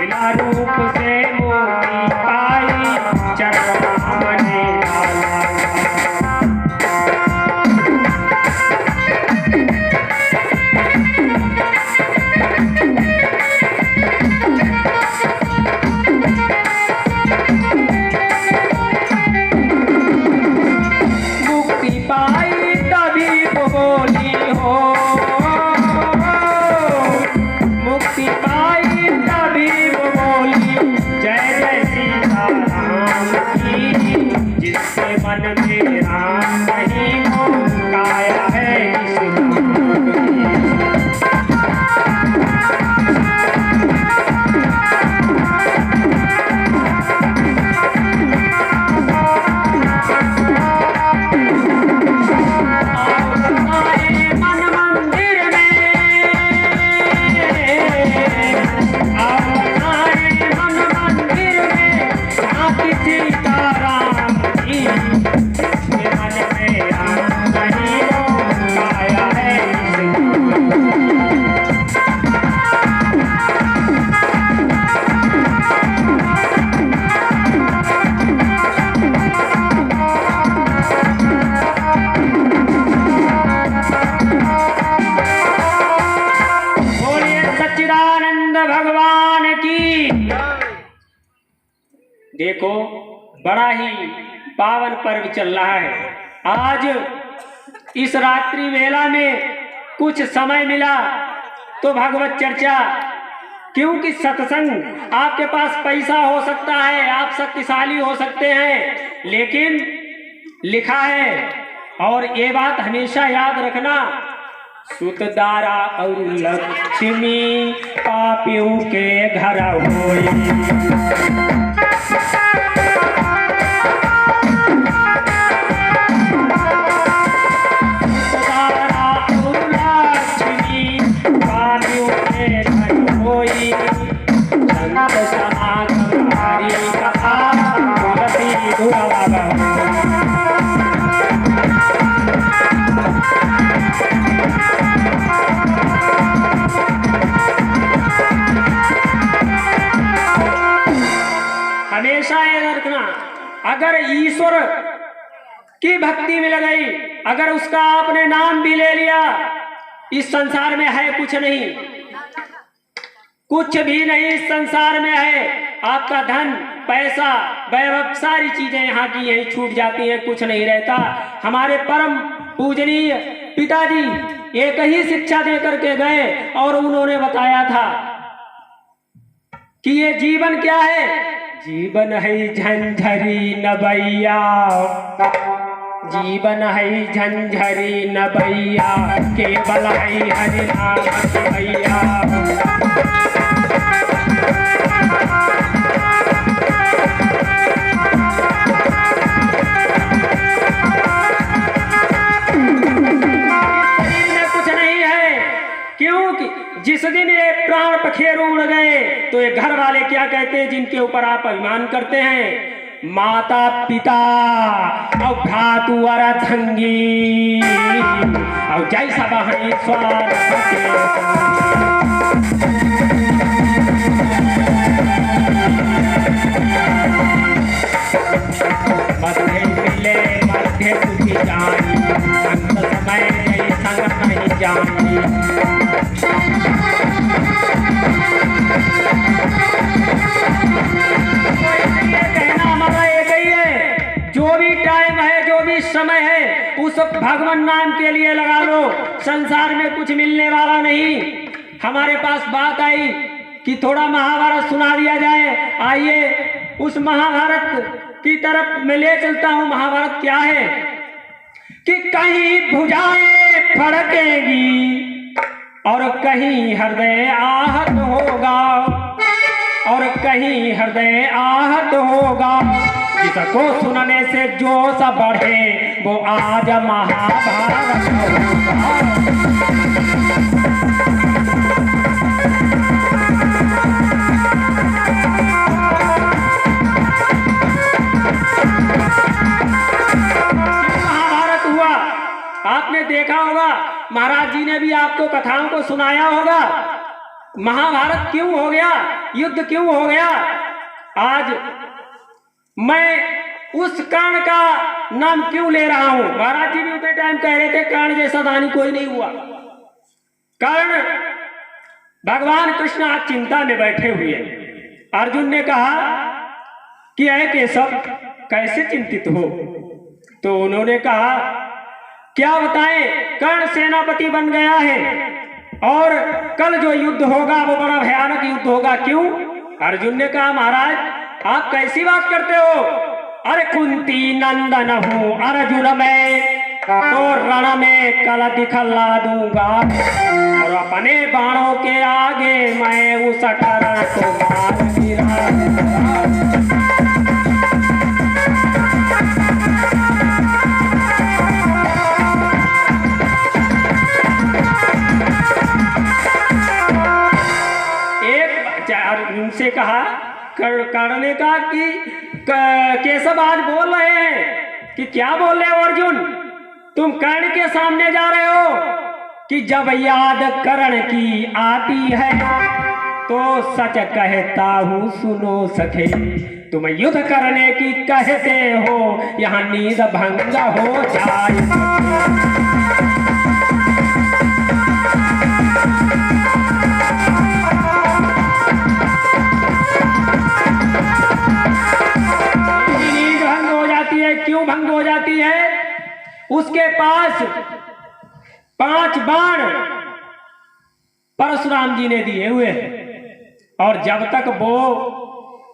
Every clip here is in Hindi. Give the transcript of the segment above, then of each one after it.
लीला रूप से मुक्ति पाई चरवा मने डाला। मुक्ति पाई तभी वो बोली हो, मुक्ति पाई तभी वो बोली जय जय सीताराम की। जिसके मन में राम नहीं हो काया है किस काम की। भगवान की। देखो बड़ा ही पावन पर्व चल रहा है। आज इस रात्रि वेला में कुछ समय मिला तो भगवत चर्चा, क्योंकि सत्संग आपके पास पैसा हो सकता है, आप शक्तिशाली हो सकते हैं, लेकिन लिखा है और ये बात हमेशा याद रखना, सुतदारा और लक्ष्मी पापियों के घर होई। हमेशा याद रखना, अगर ईश्वर की भक्ति में लगाई, अगर उसका आपने नाम भी ले लिया, इस संसार में है कुछ नहीं, कुछ भी नहीं इस संसार में है। आपका धन पैसा वैभव सारी चीजें यहाँ की यहीं छूट जाती हैं, कुछ नहीं रहता। हमारे परम पूजनीय पिताजी एक ही शिक्षा दे करके गए और उन्होंने बताया था कि ये जीवन क्या है। जीवन है झंझरी नबैया, जीवन है झंझरी नबैया, केवल है हरि नाम भैया। जिस दिन ये प्राण पखेरु उड़ गए तो ये घर वाले क्या कहते हैं, जिनके ऊपर आप अभिमान करते हैं, माता पिता और भ्रातु अर्धंगी और जैसा बहनी स्वार मध्य मिले मध्य तुझी जानी, अंत समय जय संग नहीं जानी। कहना हमारा एक ही है, जो भी टाइम है जो भी समय है उस भगवान नाम के लिए लगा लो। संसार में कुछ मिलने वाला नहीं। हमारे पास बात आई कि थोड़ा महाभारत सुना दिया जाए, आइए उस महाभारत की तरफ मैं ले चलता हूँ। महाभारत क्या है कि कहीं भुजाएं फड़केगी और कहीं हृदय आहत होगा, और कहीं हृदय आहत होगा। जिसको सुनने से जोश बढ़े वो आज महाभारत होगा। महाभारत हुआ, आपने देखा होगा, महाराज जी ने भी आपको कथाओं को सुनाया होगा। महाभारत क्यों हो गया, युद्ध क्यों हो गया। आज मैं उस कर्ण का नाम क्यों ले रहा हूं। महाराज जी भी उतने टाइम कह रहे थे कर्ण जैसा दानी कोई नहीं हुआ। कर्ण भगवान कृष्ण आज चिंता में बैठे हुए हैं। अर्जुन ने कहा कि ऐ केशव कैसे चिंतित हो। तो उन्होंने कहा क्या बताएं, कर्ण सेनापति बन गया है और कल जो युद्ध होगा वो बड़ा भयानक युद्ध होगा। क्यों। अर्जुन ने कहा महाराज आप कैसी बात करते हो। अरे कुंती नंदन हूँ अर्जुन मैं, तो रण में कल दिखला दूंगा और अपने बाणों के आगे मैं उस कर्ण को मार गिरा दूंगा। उनसे कहा कर्ण ने कहा कि केशव आज बोल रहे हैं कि क्या बोल रहे हो अर्जुन, तुम कर्ण के सामने जा रहे हो कि जब याद कर्ण की आती है तो सच कहता हूँ सुनो सखे, तुम युद्ध करने की कहते हो यहाँ नींद भंग हो जाए। क्यों भंग हो जाती है। उसके पास 5 बाण परशुराम जी ने दिए हुए हैं और जब तक वो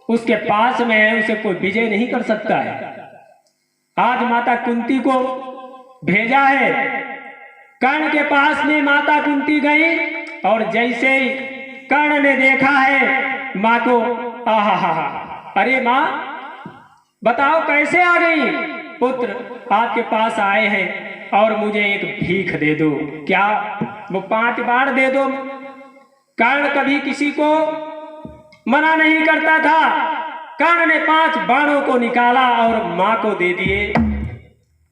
उसके पास में है उसे कोई विजय नहीं कर सकता है। आज माता कुंती को भेजा है, कर्ण के पास में माता कुंती गई और जैसे ही कर्ण ने देखा है माँ को, आहा, अरे माँ बताओ कैसे आ गई। पुत्र आपके पास आए हैं और मुझे एक भीख दे दो। क्या। वो 5 बाण दे दो। कर्ण कभी किसी को मना नहीं करता था। कर्ण ने 5 बाणों को निकाला और माँ को दे दिए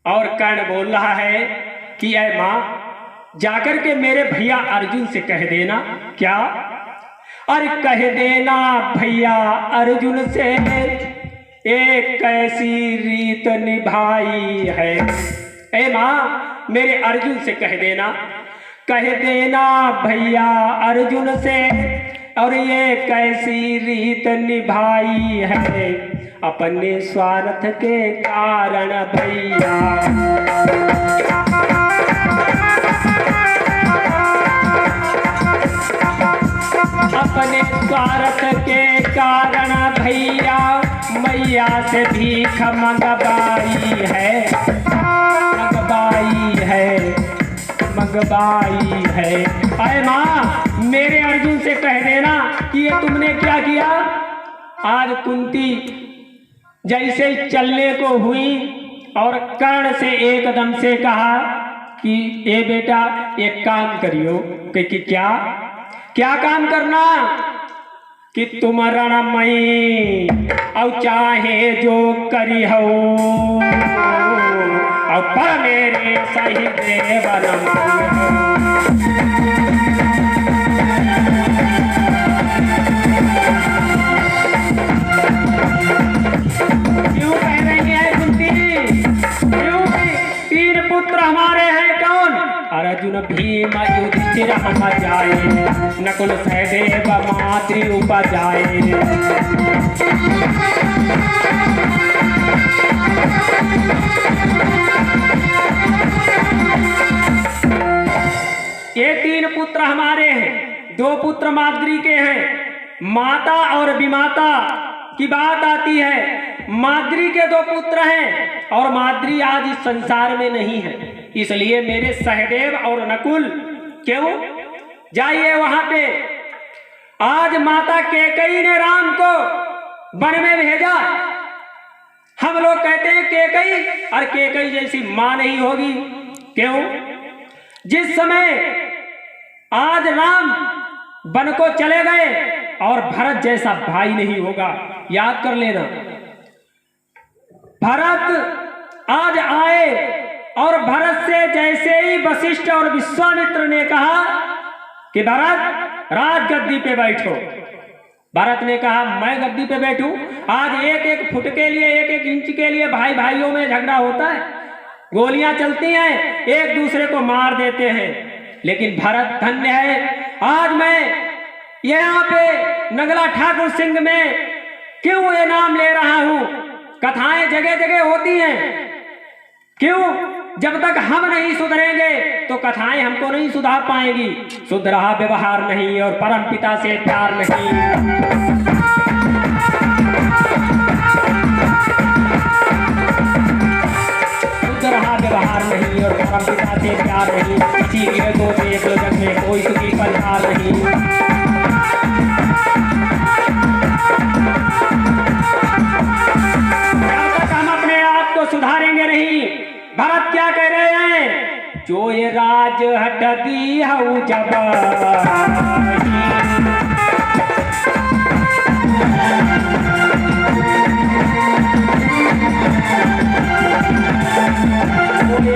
और कर्ण बोल रहा है कि ऐ माँ जाकर के मेरे भैया अर्जुन से कह देना। क्या। अरे कह देना भैया अर्जुन से एक कैसी रीत निभाई है। ए माँ मेरे अर्जुन से कह देना भैया अर्जुन से, और ये कैसी रीत निभाई है अपने स्वार्थ के कारण भैया। अपने स्वार्थ के कारण भैया मैया से भीख मंगवाई है। अरे माँ मेरे अर्जुन से कह देना कि ये तुमने क्या किया। आज कुंती जैसे चलने को हुई और कर्ण से एकदम से कहा कि ए बेटा एक काम करियो। कि क्या काम करना। कि तुम रणमयी और चाहे जो करी हो और पर मेरे सही देवन। क्यों कह रही है कुंती। क्यों। 3 पुत्र हमारे हैं कौन। अर्जुन भीम युधिष्ठिर हम जाए, नकुल सहदेव मातृ उपजाए। ये 3 पुत्र हमारे हैं, 2 पुत्र माद्री के हैं। माता और विमाता की बात आती है। माद्री के 2 पुत्र हैं और माद्री आज इस संसार में नहीं है, इसलिए मेरे सहदेव और नकुल क्यों जाइए वहां पे। आज माता कैकेयी ने राम को वन में भेजा। हम लोग कहते हैं कैकेयी, और कैकेयी जैसी मां नहीं होगी। क्यों। जिस समय आज राम वन को चले गए और भरत जैसा भाई नहीं होगा, याद कर लेना। भरत आज आए और भरत से जैसे ही वशिष्ठ और विश्वामित्र ने कहा कि भरत राज गद्दी पे बैठो। भरत ने कहा मैं गद्दी पे बैठूं? आज एक एक फुट के लिए, एक एक इंच के लिए भाई भाइयों में झगड़ा होता है, गोलियां चलती हैं, एक दूसरे को मार देते हैं। लेकिन भरत धन्य है, आज मैं यहाँ पे नगला ठाकुर सिंह में क्यों ये नाम ले रहा हूं? कथाएं जगह जगह होती हैं, क्यों? जब तक हम नहीं सुधरेंगे तो कथाएं हमको नहीं सुधार पाएंगी। सुधरा व्यवहार नहीं और परम पिता से प्यार नहीं। सुधरा व्यवहार नहीं और परम पिता से प्यार नहीं, इसी लिए तो देख लो जग में कोई सुखी परिवार नहीं। जब तक हम अपने आप को सुधारेंगे नहीं। भरत क्या कह रहे हैं? जो ये राज हटती हऊ जब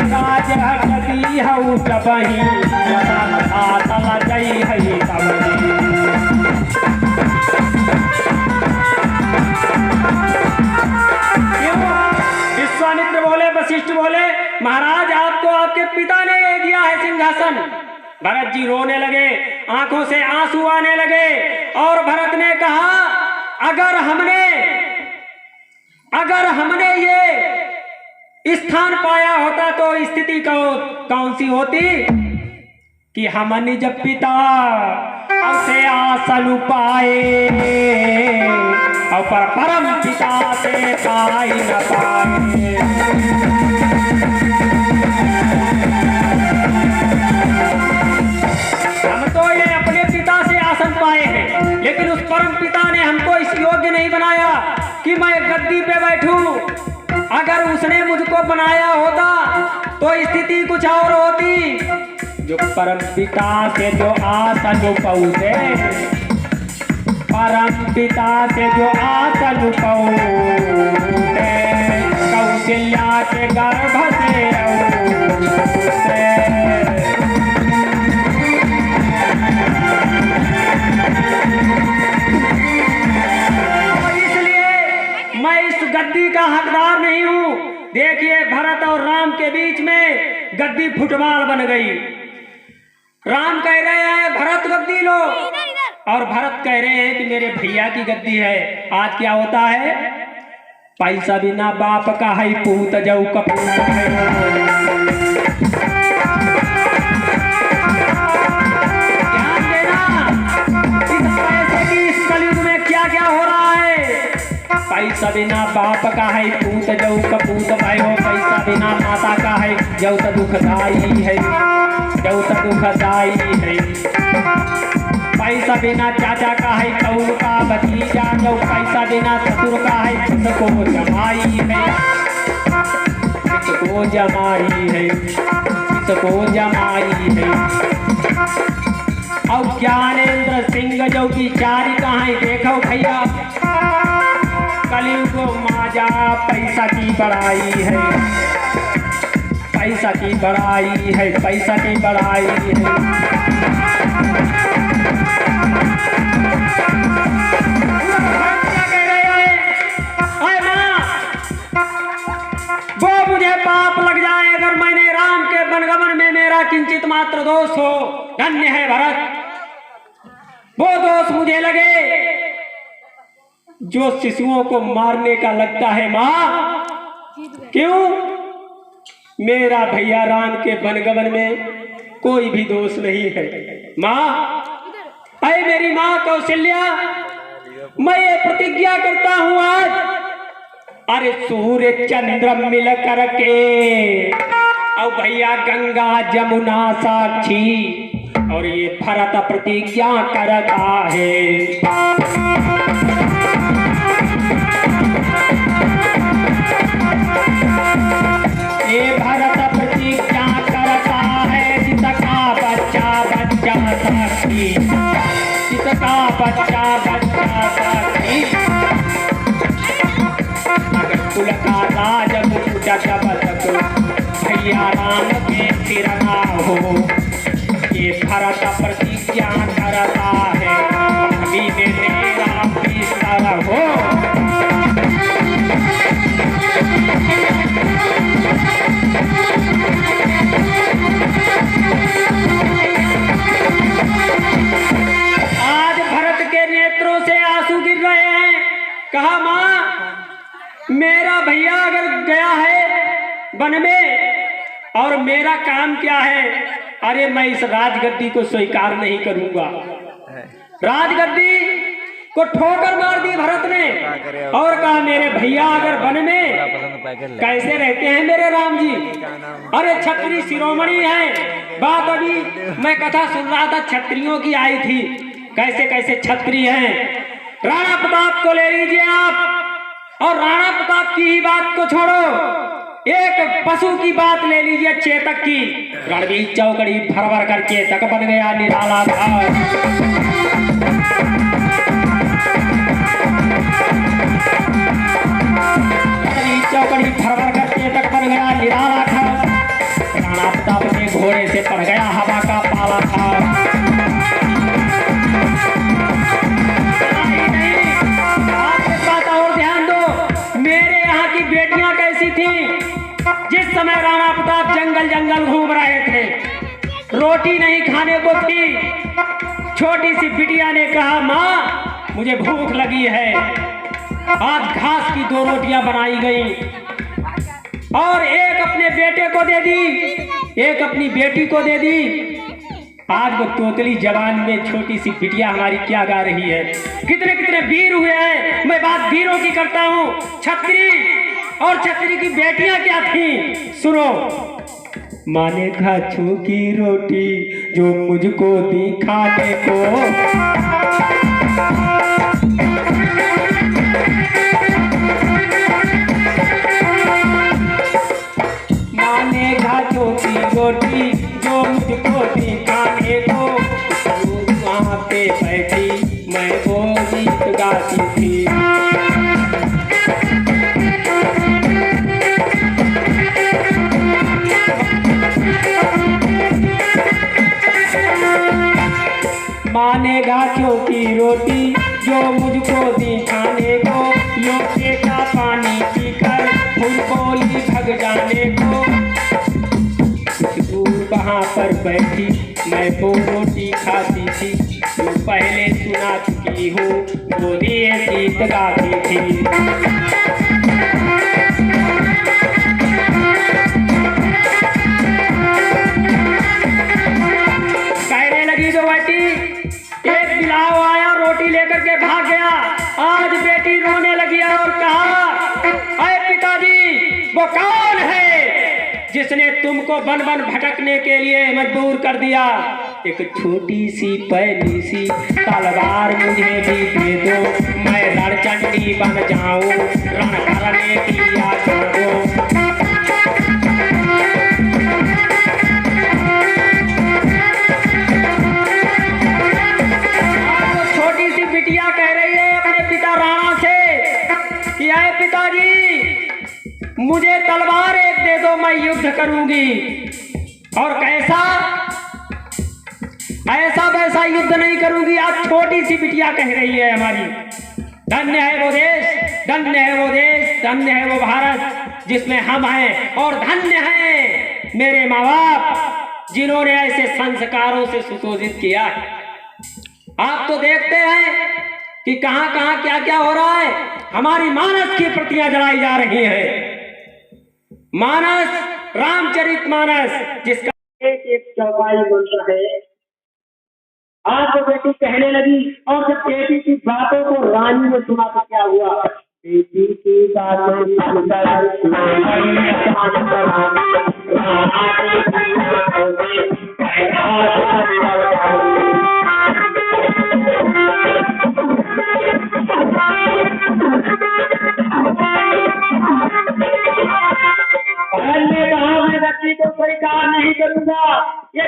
राज हटती हऊ जब ही जई है तब। विश्वामित्र बोले, वशिष्ठ बोले, महाराज आपको आपके पिता ने ये दिया है सिंहासन। भरत जी रोने लगे, आंखों से आंसू आने लगे और भरत ने कहा अगर हमने ये स्थान पाया होता तो स्थिति कौन सी होती कि हम निज पिता से आसन पाए और परम पिता से पाई न पाए। हम तो ये अपने पिता से आसन पाए हैं, लेकिन उस परम पिता ने हमको इस योग्य नहीं बनाया कि मैं गद्दी पे बैठूं। अगर उसने मुझको बनाया होता तो स्थिति कुछ और होती। जो परम पिता से जो आसन पहुँचे, परम पिता से जो आसन पहुँचे, कौशल्या के गर्भ से मैं इस गद्दी का हकदार नहीं हूं। देखिए भरत और राम के बीच में गद्दी फुटबॉल बन गई। राम कह रहे हैं भरत गद्दी लो, और भरत कह रहे हैं कि मेरे भैया की गद्दी है। आज क्या होता है? पैसा बिना बाप का है पूत जाऊ कपूत है। ध्यान देना, इस पैसे की इस कलयुग में क्या क्या हो रहा है। पैसा बिना बाप का है पूत जाऊ कपूत भयो, पैसा बिना माता का है जऊ तो दुखदाई है, जऊ तो दुखदाई है। पैसा बिना चाचा का है कौन का भतीजा, जो पैसा बिना ससुर का है किसको जमाई है, किसको जमाई है, किसको जमाई है। और ज्ञानेंद्र सिंह जो की चारी कहाँ है देखो भैया। कलयुग माजा पैसा की बड़ाई है, पैसा की बड़ाई है, पैसा की बड़ाई है। वो मुझे पाप लग जाए अगर मैंने राम के वनगमन में मेरा किंचित मात्र दोष हो। धन्य है भरत, वो दोष मुझे लगे जो शिशुओं को मारने का लगता है। माँ क्यों? मेरा भैया राम के वनगमन में कोई भी दोष नहीं है। माँ, अरे मेरी माँ कौशल्या, मैं ये प्रतिज्ञा करता हूँ आज, अरे सूर्य चंद्र मिल करके और भैया गंगा जमुना साक्षी, और ये भरत प्रतिज्ञा करता है। ये भरत प्रतिज्ञा करता है, जिसका बच्चा बच्चा साक्षी, जिसका बच्चा बच्चा साक्षी। अगर कुल का राज मुकुट जब भैया राम के सिर ना हो, ये भरत प्रतिज्ञा रहो। आज भरत के नेत्रों से आंसू गिर रहे हैं। कहा माँ मेरा भैया अगर गया है वन में और मेरा काम क्या है? अरे मैं इस राजगद्दी को स्वीकार नहीं करूंगा। राजगद्दी को ठोकर मार दी भरत ने और कहा मेरे भैया अगर वन में कैसे रहते हैं मेरे राम जी? अरे क्षत्रिय शिरोमणि है। बात अभी मैं कथा सुन रहा था, क्षत्रियों की आई थी, कैसे कैसे क्षत्रिय हैं। राणा प्रताप को ले लीजिए आप, और राणा प्रताप की ही बात को छोड़ो, एक पशु की बात ले लीजिए, चेतक की। रणवीर चौकड़ी भर भर कर चेतक बन गया, निराला था। चौकड़ी भर भर कर चेतक बन गया, निराला था। राणा प्रताप के घोड़े से पड़ गया हवा का पाला था। आप एक बात और ध्यान दो, मेरे यहाँ की बेटियां कैसी थी? जिस समय राणा प्रताप जंगल जंगल घूम रहे थे, रोटी नहीं खाने को थी, छोटी सी बिटिया ने कहा माँ मुझे भूख लगी है। आज घास की 2 रोटियां बनाई गई और एक अपने बेटे को दे दी, एक अपनी बेटी को दे दी। आज वो तोतली जवान में छोटी सी बिटिया हमारी क्या गा रही है। कितने कितने वीर हुए हैं, मैं बात वीरों की करता हूँ। छत्री और छत्री की बेटियां क्या थी, सुनो। माने खाचू की रोटी जो मुझको दी खाने को, माने खाचू की रोटी जो मुझको दी खाने को, वहाँ पे बैठी मैं वो गीत गाती थी। माने घासों की रोटी जो मुझको दी खाने को, लोटे का पानी पीकर फूल बोली भग जाने को। कुछ दूर वहाँ पर बैठी मैं वो रोटी खाती थी, जो पहले सुना चुकी हूँ वो दिए गीत गाती थी। कहने लगी जो बेटी, एक बिलाव आया रोटी लेकर के भाग गया। आज बेटी रोने लगी और कहा अरे पिताजी वो कौन है जिसने तुमको वन वन भटकने के लिए मजबूर कर दिया? एक छोटी सी पैनी सी तलवार मुझे भी दे दो, मैं रणचंडी बन जाऊं, रण करने की आशा दो। मुझे तलवार एक दे दो, मैं युद्ध करूंगी। और कैसा? ऐसा वैसा युद्ध नहीं करूंगी। आज छोटी सी बिटिया कह रही है हमारी। धन्य है वो देश, धन्य है वो देश, धन्य है वो भारत जिसमें हम हैं, और धन्य है मेरे माँ बाप जिन्होंने ऐसे संस्कारों से सुशोभित किया है। आप तो देखते हैं कि कहां कहां क्या क्या हो रहा है। हमारी मानस की प्रतियां जलाई जा रही हैं। मानस, रामचरितमानस, जिसका एक एक चौपाई मंत्र है। आज वो बेटी कहने लगी, और जब बेटी की बातों को रानी ने सुना तो क्या हुआ? बेटी की बातों ने कहा मैं बच्ची को स्वीकार नहीं करूंगा। ये